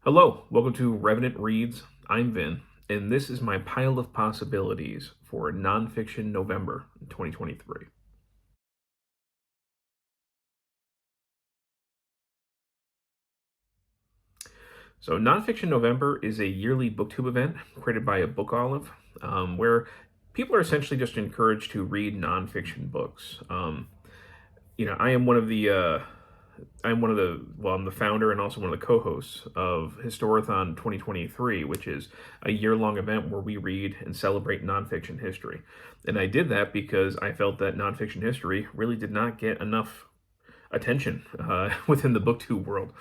Hello, welcome to Revenant Reads. I'm Vin, and this is my pile of possibilities for Nonfiction November 2023. So, Nonfiction November is a yearly booktube event created by a book olive where people are essentially just encouraged to read nonfiction books. I am one of I'm the founder and also one of the co-hosts of Historathon 2023, which is a year-long event where we read and celebrate nonfiction history. And I did that because I felt that nonfiction history really did not get enough attention within the booktube world.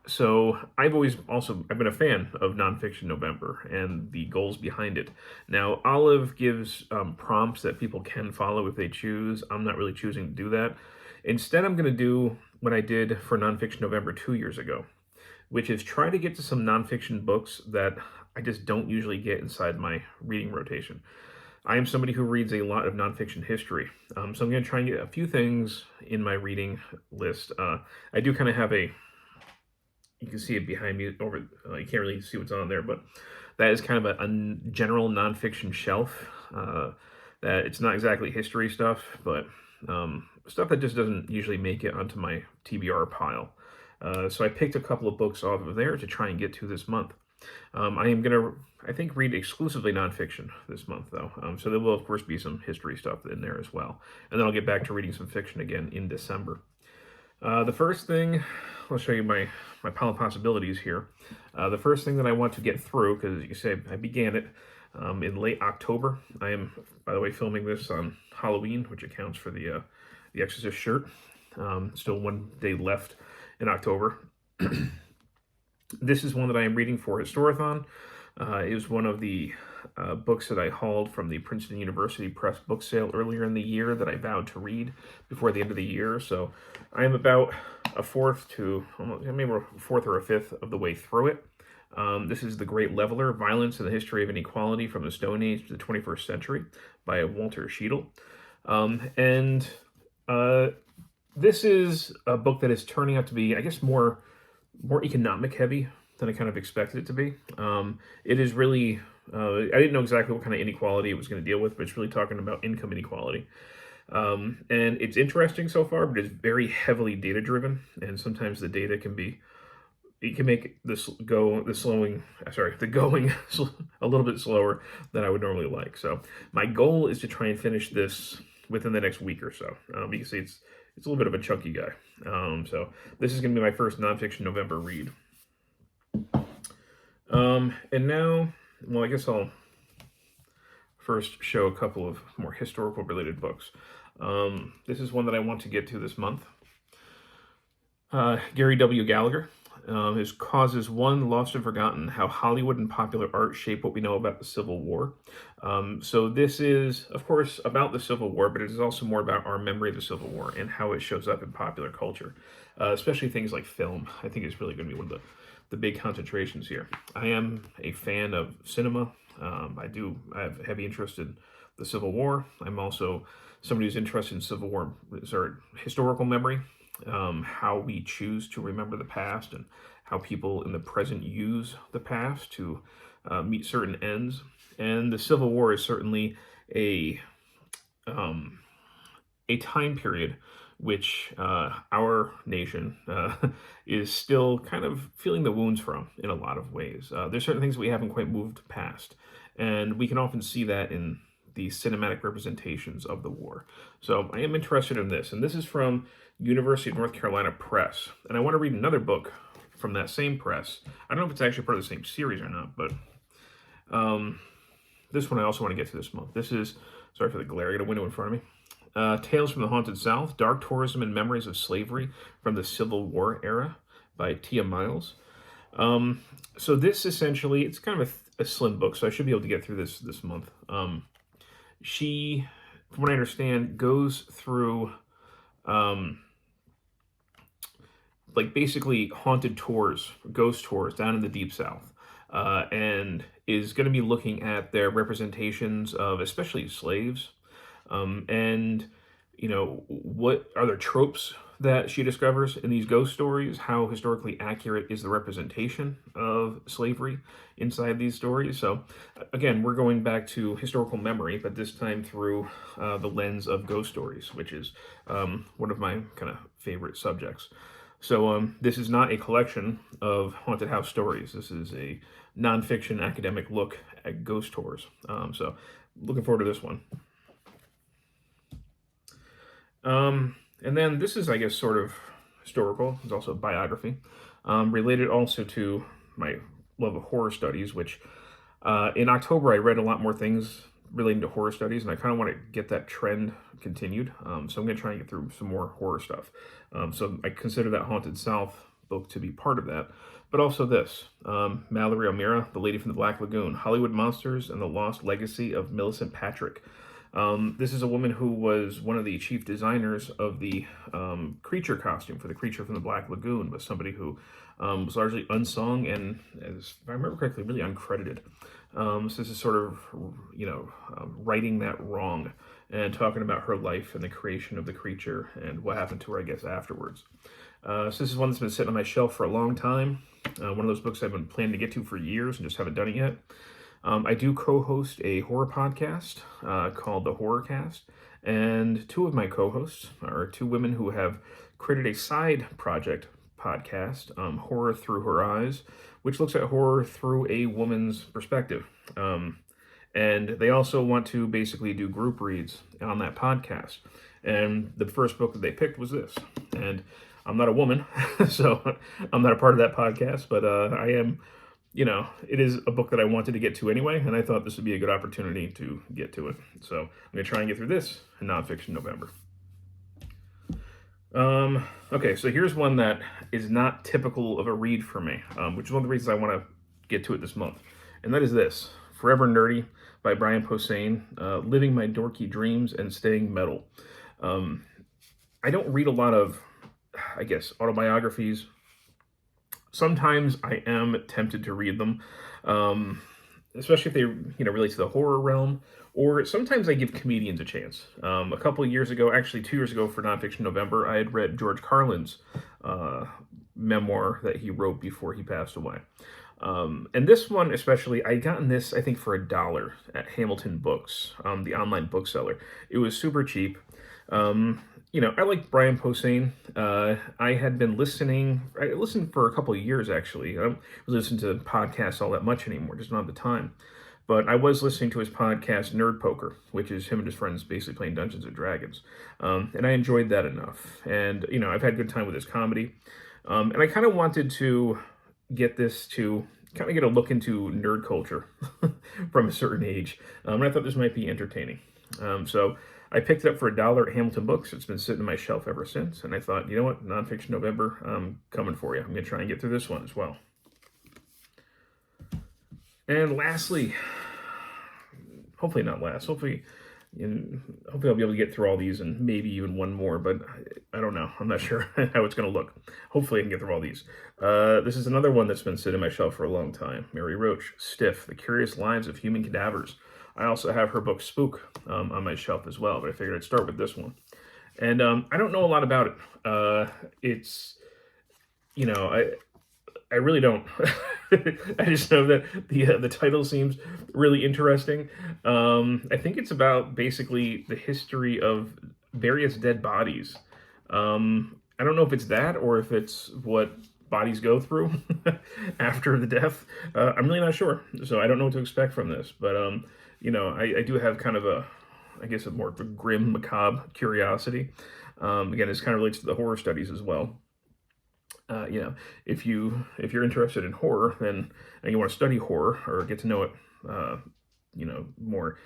So I've been a fan of Nonfiction November and the goals behind it. Now, Olive gives prompts that people can follow if they choose. I'm not really choosing to do that. Instead, I'm going to do what I did for Nonfiction November 2 years ago, which is try to get to some nonfiction books that I just don't usually get inside my reading rotation. I am somebody who reads a lot of nonfiction history, so I'm going to try and get a few things in my reading list. I do kind of have you can see it behind me over, you can't really see what's on there, but that is kind of a general nonfiction shelf. That it's not exactly history stuff, but stuff that just doesn't usually make it onto my TBR pile. So I picked a couple of books off of there to try and get to this month. I am going to, I think, read exclusively nonfiction this month, though. So there will, of course, be some history stuff in there as well. And then I'll get back to reading some fiction again in December. The first thing, I'll show you my pile of possibilities here. The first thing that I want to get through, because you say I began it in late October. I am, by the way, filming this on Halloween, which accounts for the Exorcist shirt. Still one day left in October. This is one that I am reading for Historathon. It was one of the books that I hauled from the Princeton University Press book sale earlier in the year that I vowed to read before the end of the year. So I am about a fourth or a fifth of the way through it. This is The Great Leveler, Violence and the History of Inequality from the Stone Age to the 21st Century by Walter Scheidel. This is a book that is turning out to be, I guess, more economic heavy than I kind of expected it to be. It is really, I didn't know exactly what kind of inequality it was going to deal with, but it's really talking about income inequality. And it's interesting so far, but it's very heavily data driven, and sometimes the data can make the going a little bit slower than I would normally like. So my goal is to try and finish this within the next week or so. You can see it's a little bit of a chunky guy. So this is going to be my first Nonfiction November read. And now, well, I guess I'll first show a couple of more historical related books. This is one that I want to get to this month. Gary W. Gallagher. His Causes 1, Lost and Forgotten, How Hollywood and Popular Art Shape What We Know About the Civil War. So this is, of course, about the Civil War, but it is also more about our memory of the Civil War and how it shows up in popular culture, especially things like film. I think it's really going to be one of the big concentrations here. I am a fan of cinema. I have heavy interest in the Civil War. I'm also somebody who's interested in historical memory. How we choose to remember the past and how people in the present use the past to meet certain ends. And the Civil War is certainly a time period which our nation is still kind of feeling the wounds from in a lot of ways. There's certain things we haven't quite moved past, and we can often see that in the cinematic representations of the war. So I am interested in this, and this is from University of North Carolina Press. And I want to read another book from that same press. I don't know if it's actually part of the same series or not, but this one I also want to get to this month. This is, sorry for the glare, I got a window in front of me. Tales from the Haunted South, Dark Tourism and Memories of Slavery from the Civil War Era by Tia Miles. So this essentially, it's kind of a slim book, so I should be able to get through this month. She, from what I understand, goes through basically haunted tours, ghost tours down in the Deep South, and is going to be looking at their representations of especially slaves, and what are their tropes that she discovers in these ghost stories, how historically accurate is the representation of slavery inside these stories. So, again, we're going back to historical memory, but this time through the lens of ghost stories, which is one of my kind of favorite subjects. So, this is not a collection of haunted house stories. This is a nonfiction academic look at ghost tours. So, looking forward to this one. And then this is, I guess, sort of historical. It's also a biography, related also to my love of horror studies, which in October I read a lot more things relating to horror studies, and I kind of want to get that trend continued. So I'm going to try and get through some more horror stuff. So I consider that Haunted South book to be part of that. But also this, Mallory O'Meara, The Lady from the Black Lagoon, Hollywood Monsters and the Lost Legacy of Millicent Patrick. This is a woman who was one of the chief designers of the creature costume for the creature from the Black Lagoon, but somebody who was largely unsung and, as if I remember correctly, really uncredited. So this is sort of, righting that wrong and talking about her life and the creation of the creature and what happened to her, I guess, afterwards. So this is one that's been sitting on my shelf for a long time. One of those books I've been planning to get to for years and just haven't done it yet. I do co-host a horror podcast called the HORRORCAST, and two of my co-hosts are two women who have created a side project podcast, Horror Through Her Eyes, which looks at horror through a woman's perspective. And they also want to basically do group reads on that podcast. And the first book that they picked was this. And I'm not a woman, so I'm not a part of that podcast, but I am... it is a book that I wanted to get to anyway, and I thought this would be a good opportunity to get to it. So I'm going to try and get through this in Nonfiction November. Okay, so here's one that is not typical of a read for me, which is one of the reasons I want to get to it this month. And that is this, Forever Nerdy by Brian Posehn, Living My Dorky Dreams and Staying Metal. I don't read a lot of, I guess, autobiographies. Sometimes I am tempted to read them, especially if they relate to the horror realm, or sometimes I give comedians a chance. A couple of years ago, actually 2 years ago for Nonfiction November, I had read George Carlin's memoir that he wrote before he passed away. And this one especially, I had gotten this, I think, for $1 at Hamilton Books, the online bookseller. It was super cheap. I like Brian Posehn. I had been listening, I listened for a couple of years actually. I don't listen to podcasts all that much anymore, just not at the time. But I was listening to his podcast, Nerd Poker, which is him and his friends basically playing Dungeons and Dragons. And I enjoyed that enough. And, I've had a good time with his comedy. And I kind of wanted to get this to kind of get a look into nerd culture from a certain age. And I thought this might be entertaining. So I picked it up for $1 at Hamilton Books. It's been sitting on my shelf ever since. And I thought, you know what, Nonfiction November, I'm coming for you. I'm going to try and get through this one as well. And lastly, hopefully not last, hopefully I'll be able to get through all these and maybe even one more, but I don't know. I'm not sure how it's going to look. Hopefully I can get through all these. This is another one that's been sitting on my shelf for a long time. Mary Roach, Stiff, The Curious Lives of Human Cadavers. I also have her book Spook on my shelf as well, but I figured I'd start with this one. And I don't know a lot about it. It's, I really don't. I just know that the title seems really interesting. I think it's about basically the history of various dead bodies. I don't know if it's that or if it's what bodies go through after the death. I'm really not sure. So I don't know what to expect from this. But, I do have kind of a more of a grim, macabre curiosity. Again, this kind of relates to the horror studies as well. If you're interested in horror, then and you want to study horror or get to know it, more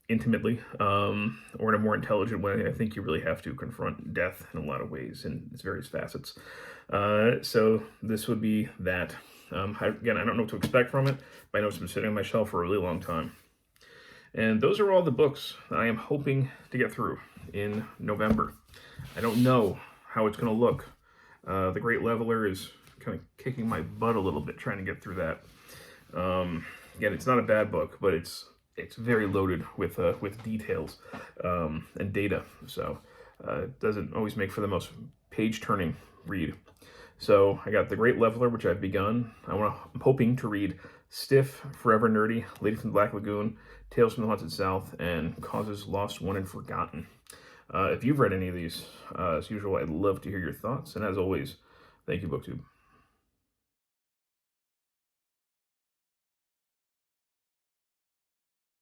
intimately, or in a more intelligent way, I think you really have to confront death in a lot of ways in its various facets. So this would be that. I don't know what to expect from it, but I know it's been sitting on my shelf for a really long time. And those are all the books I am hoping to get through in November. I don't know how it's going to look. The Great Leveler is kind of kicking my butt a little bit trying to get through that. Again, it's not a bad book, but it's very loaded with details and data. So it doesn't always make for the most page-turning read. So I got The Great Leveler, which I've begun. I'm hoping to read Stiff, Forever Nerdy, Lady from the Black Lagoon, Tales from the Haunted South, and Causes Lost, Won, and Forgotten. If you've read any of these, as usual, I'd love to hear your thoughts. And as always, thank you, BookTube.